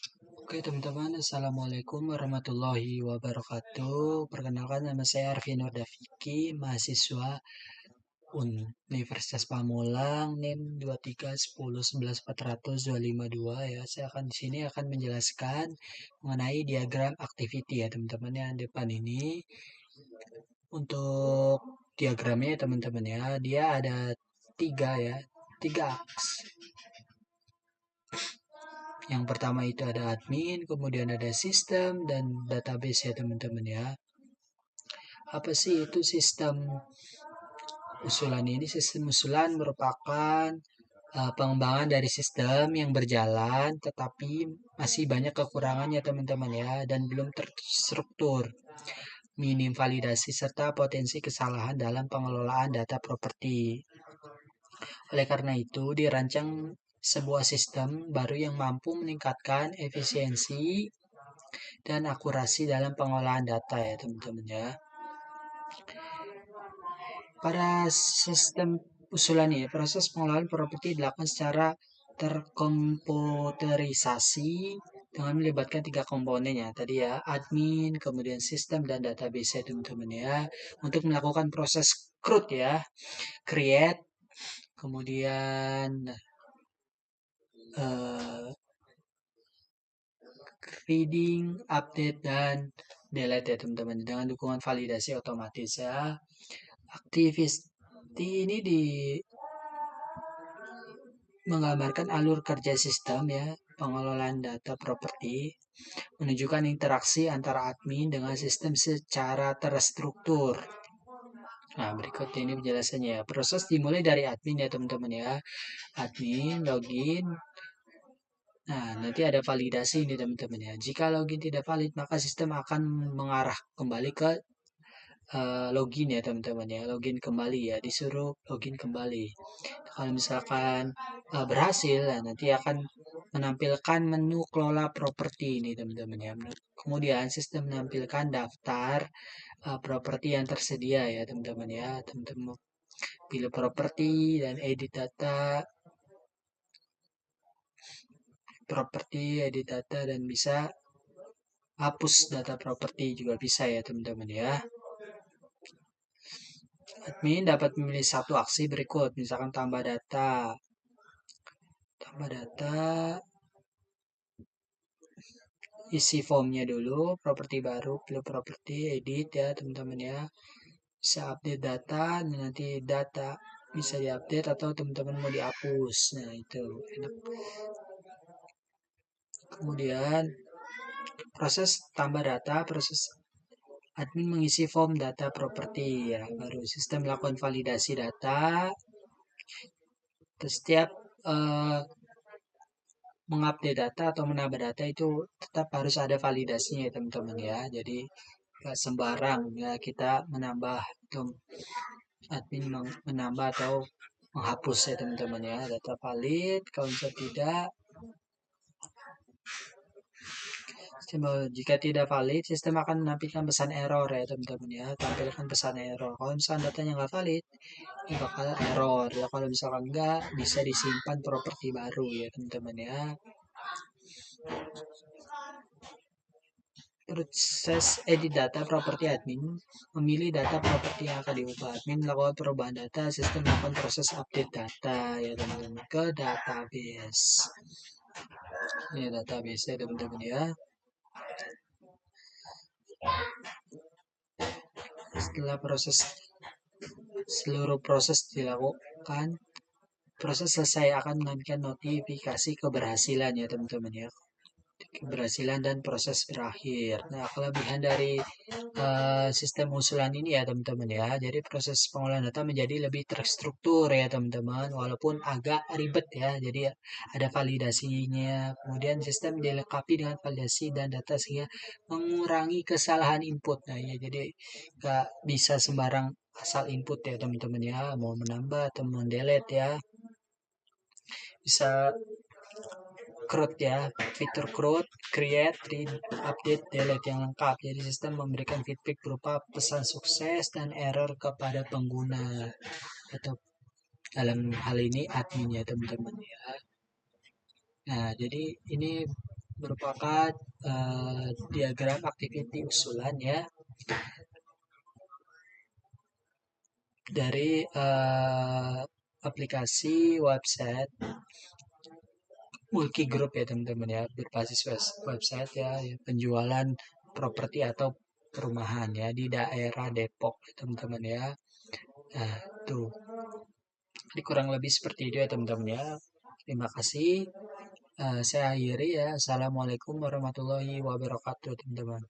Oke teman-teman, Assalamualaikum warahmatullahi wabarakatuh. Perkenalkan nama saya Arvin Nurdafiki, mahasiswa Universitas Pamulang, NIM 231011400 ya. Saya akan di sini akan menjelaskan mengenai diagram activity ya teman-teman yang depan ini. Untuk diagramnya ya teman-teman ya, dia ada tiga aks. Yang pertama itu ada admin, kemudian ada sistem dan database ya teman-teman ya. Apa sih itu sistem usulan ini? Sistem usulan merupakan pengembangan dari sistem yang berjalan tetapi masih banyak kekurangannya teman-teman ya dan belum terstruktur, minim validasi serta potensi kesalahan dalam pengelolaan data properti. Oleh karena itu, dirancang sebuah sistem baru yang mampu meningkatkan efisiensi dan akurasi dalam pengolahan data ya teman-teman ya. Pada sistem usulan ini, proses pengolahan properti dilakukan secara terkomputerisasi dengan melibatkan tiga komponen ya. Tadi ya, admin, kemudian sistem, dan database ya teman-teman ya. Untuk melakukan proses CRUD ya, create, kemudian uh, reading, update, dan delete ya teman-teman. Dengan dukungan validasi otomatis ya. Activity ini menggambarkan alur kerja sistem ya, pengelolaan data properti, menunjukkan interaksi antara admin dengan sistem secara terstruktur. Nah, berikut ini penjelasannya ya. Proses dimulai dari admin ya teman-teman ya. Admin, login. Nah, nanti ada validasi ini teman-teman ya. Jika login tidak valid, maka sistem akan mengarah kembali ke login ya teman-teman ya, login kembali ya, disuruh login kembali. Kalau misalkan berhasil, nah, nanti akan menampilkan menu kelola properti ini teman-teman ya. Kemudian sistem menampilkan daftar properti yang tersedia ya teman-teman ya. Teman-teman pilih properti dan edit data dan bisa hapus data properti juga bisa ya teman-teman ya. Admin dapat memilih satu aksi berikut, misalkan tambah data, isi formnya dulu, properti baru, pilih properti, edit ya teman-teman ya. Bisa update data, nanti data bisa diupdate atau teman-teman mau dihapus. Nah itu enak. Kemudian proses tambah data, proses admin mengisi form data properti ya, baru sistem melakukan validasi data. Setiap mengupdate data atau menambah data itu tetap harus ada validasinya ya teman-teman ya. Jadi nggak sembarang ya kita menambah atau admin menambah atau menghapus ya teman-teman ya. Data valid, kalau misalnya tidak, jika tidak valid, sistem akan menampilkan pesan error ya teman-teman ya. Tampilkan pesan error. Kalau misalkan datanya nggak valid, ini bakal error ya. Kalau misalkan nggak, bisa disimpan properti baru ya teman-teman ya. Proses edit data properti admin, memilih data properti yang akan diubah. Admin melakukan perubahan data, sistem melakukan proses update data ya teman-teman ke database. Ini database ya teman-teman ya. Setelah seluruh proses dilakukan, proses selesai akan menampilkan notifikasi keberhasilan ya teman-teman ya. Keberhasilan dan proses berakhir. Nah, kelebihan dari sistem usulan ini ya teman-teman ya. Jadi proses pengolahan data menjadi lebih terstruktur ya teman-teman, walaupun agak ribet ya. Jadi ada validasinya. Kemudian sistem dilengkapi dengan validasi dan data sehingga mengurangi kesalahan input. Nah, ya jadi nggak bisa sembarang asal input ya teman-teman ya. Mau menambah atau mendelete ya. Bisa CRUD ya, fitur CRUD, create, read, update, delete yang lengkap. Jadi sistem memberikan feedback berupa pesan sukses dan error kepada pengguna atau dalam hal ini admin ya teman-teman ya. Nah, jadi ini merupakan diagram activity usulan ya dari aplikasi website multi group ya teman-teman ya, berbasis website ya, penjualan properti atau perumahan ya di daerah Depok ya teman-teman ya. Nah, tuh. Jadi kurang lebih seperti itu ya teman-teman ya. Terima kasih. Saya akhiri ya. Assalamualaikum warahmatullahi wabarakatuh teman-teman.